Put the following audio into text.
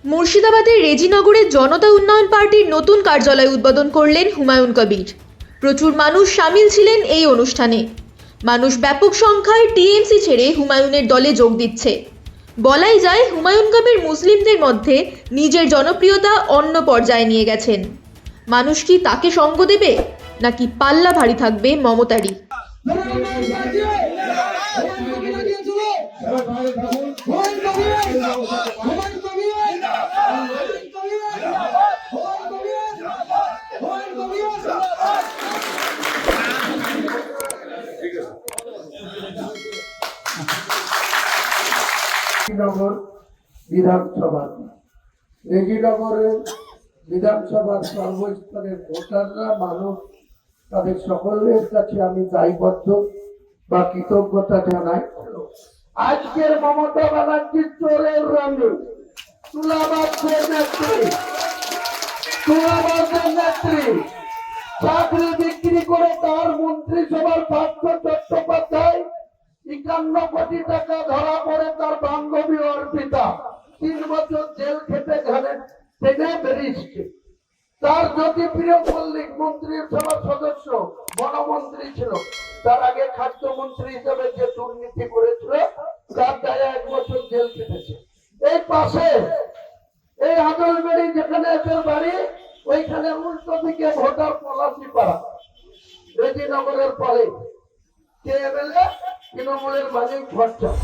মুর্শিদাবাদের রেজিনগরে জনতা উন্নয়ন পার্টির নতুন কার্যালয় উদ্বোধন করলেন হুমায়ুন কবির। প্রচুর মানুষ সামিল ছিলেন এই অনুষ্ঠানে। মানুষ ব্যাপক সংখ্যায় টিএমসি ছেড়ে হুমায়ুনের দলে যোগ দিচ্ছে। বলাই যায় হুমায়ুন কবির মুসলিমদের মধ্যে নিজের জনপ্রিয়তা অন্য পর্যায়ে নিয়ে গেছেন। মানুষ কি তাকে সঙ্গ দেবে, নাকি পাল্লা ভারী থাকবে মমতারই? নগর বিধানসভা রেজিনগরের বিধানসভার সর্বস্তরের ভোটাররা মানুষ তাদের সকলের কাছে আমি দায়বদ্ধ বা কৃতজ্ঞতা জানাই। আজকের মমতা ব্যানার্জির চোরের রঙে তুলাবাজের নেত্রী চাকরি বিক্রি করে তার মন্ত্রিসভার পার্থ চট্টোপাধ্যায় 51 কোটি টাকা ধরা পড়ে তার বান্ধবী অর্পিতা 3 বছর জেল খেটে টেনে বেরিয়েছে। তার জ্যোতিপ্রিয় মল্লিক মন্ত্রিসভার সদস্য বনমন্ত্রী ছিল, তার আগে খাদ্যমন্ত্রী হিসেবে যে দুর্নীতি করেছিল তার দায়ে 1 বছর জেল খেটেছে। এই পাশে এই আদলবেড়ি যেখানে এদের বাড়ি, ওইখানে উল্টো দিকে ভোটার পলাশিপাড়া রেজিনগরের পরে কে এমএলএ তৃণমূলের মালিক ভট্টাচার্য।